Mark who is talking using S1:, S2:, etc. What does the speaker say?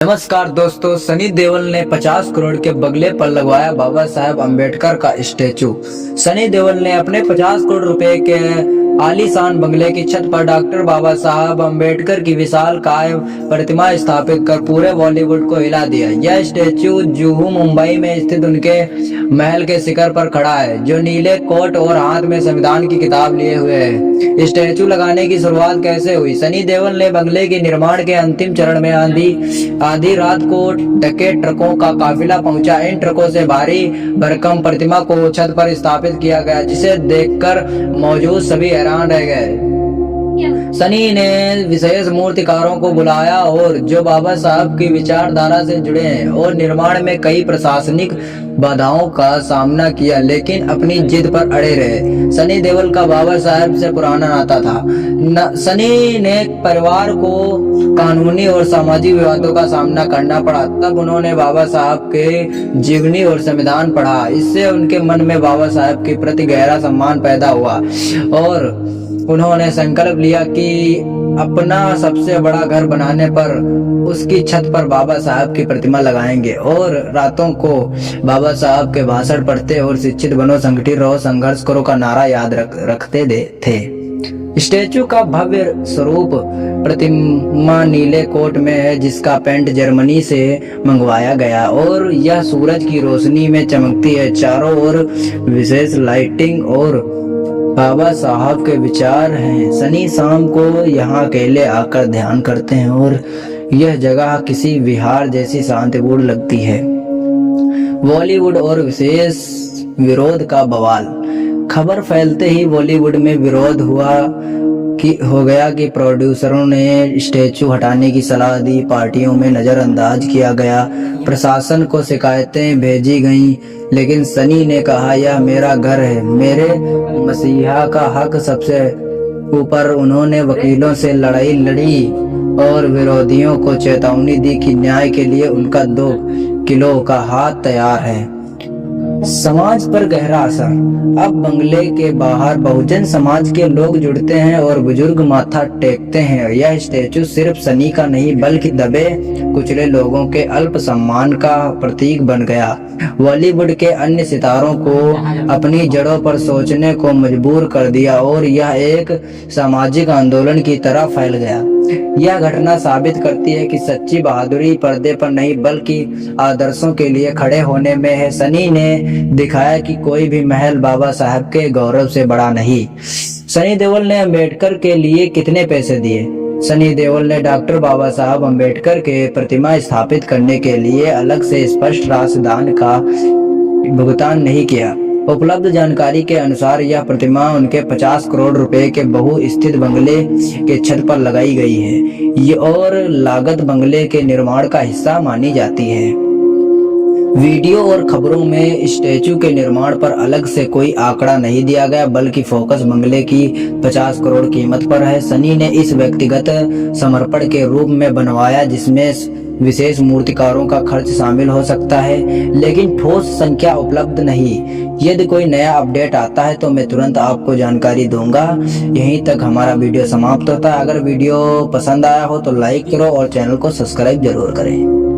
S1: नमस्कार दोस्तों, सनी देओल ने 50 करोड़ के बंगले पर लगवाया बाबा साहेब अम्बेडकर का स्टैचू। सनी देओल ने अपने 50 करोड़ रुपए के आलीशान बंगले की छत पर डॉक्टर बाबा साहब अम्बेडकर की विशालकाय प्रतिमा स्थापित कर पूरे बॉलीवुड को हिला दिया। यह स्टैचू जुहू मुंबई में स्थित उनके महल के शिखर पर खड़ा है, जो नीले कोट और हाथ में संविधान की किताब लिए हुए है। स्टैचू लगाने की शुरुआत कैसे हुई? सनी देओल ने बंगले के निर्माण के अंतिम चरण में आधी रात को ढके ट्रकों का काफिला पहुंचा। इन ट्रकों से भारी भरकम प्रतिमा को छत पर स्थापित किया गया, जिसे देखकर मौजूद सभी हैरान रह गए। सनी ने विशेष मूर्तिकारों को बुलाया और जो बाबा साहब की विचारधारा से जुड़े हैं, और निर्माण में कई प्रशासनिक बाधाओं का सामना किया, लेकिन अपनी जिद पर अड़े रहे। सनी देओल का बाबा साहब से पुराना नाता था। सनी ने परिवार को कानूनी और सामाजिक विवादों का सामना करना पड़ा। तब उन्होंने बाबा साहब के जीवनी और संविधान पढ़ा। इससे उनके मन में बाबा साहब के प्रति गहरा सम्मान पैदा हुआ और उन्होंने संकल्प लिया कि अपना सबसे बड़ा घर बनाने पर उसकी छत पर बाबा साहब की प्रतिमा लगाएंगे और रातों को बाबा साहब के भाषण पढ़ते और शिक्षित बनो, संगठित रहो, संघर्ष करो का नारा याद रखते थे। स्टैचू का भव्य स्वरूप प्रतिमा नीले कोट में है, जिसका पेंट जर्मनी से मंगवाया गया और यह सूरज की रोशनी में चमकती है। चारों ओर विशेष लाइटिंग और बाबा साहब के विचार हैं। सनी शाम को यहाँ अकेले आकर ध्यान करते हैं और यह जगह किसी विहार जैसी शांतिपूर्ण लगती है। बॉलीवुड और विशेष विरोध का बवाल। खबर फैलते ही बॉलीवुड में विरोध हो गया कि प्रोड्यूसरों ने स्टैचू हटाने की सलाह दी। पार्टियों में नजरअंदाज किया गया, प्रशासन को शिकायतें भेजी गईं, लेकिन सनी ने कहा, यह मेरा घर है, मेरे मसीहा का हक सबसे ऊपर। उन्होंने वकीलों से लड़ाई लड़ी और विरोधियों को चेतावनी दी कि न्याय के लिए उनका 2 किलो का हाथ तैयार है। समाज पर गहरा असर। अब बंगले के बाहर बहुजन समाज के लोग जुड़ते हैं और बुजुर्ग माथा टेकते हैं। यह स्टैचू सिर्फ सनी का नहीं, बल्कि दबे कुचले लोगों के अल्प सम्मान का प्रतीक बन गया। बॉलीवुड के अन्य सितारों को अपनी जड़ों पर सोचने को मजबूर कर दिया और यह एक सामाजिक आंदोलन की तरह फैल गया। यह घटना साबित करती है कि सच्ची बहादुरी पर्दे पर नहीं, बल्कि आदर्शों के लिए खड़े होने में है। सनी ने दिखाया कि कोई भी महल बाबा साहब के गौरव से बड़ा नहीं। सनी देओल ने अम्बेडकर के लिए कितने पैसे दिए? सनी देओल ने डॉक्टर बाबा साहब अम्बेडकर के प्रतिमा स्थापित करने के लिए अलग से स्पष्ट राशि का भुगतान नहीं किया। उपलब्ध जानकारी के अनुसार यह प्रतिमा उनके 50 करोड़ रुपए के बहुस्थित बंगले के छत पर लगाई गई है। ये और लागत बंगले के निर्माण का हिस्सा मानी जाती है। वीडियो और खबरों में स्टैचू के निर्माण पर अलग से कोई आंकड़ा नहीं दिया गया, बल्कि फोकस बंगले की 50 करोड़ कीमत पर है। सनी ने इस व्यक्तिगत समर्पण के रूप में बनवाया, जिसमें विशेष मूर्तिकारों का खर्च शामिल हो सकता है, लेकिन ठोस संख्या उपलब्ध नहीं। यदि कोई नया अपडेट आता है तो मैं तुरंत आपको जानकारी दूंगा। यहीं तक हमारा वीडियो समाप्त होता है। अगर वीडियो पसंद आया हो तो लाइक करो और चैनल को सब्सक्राइब जरूर करें।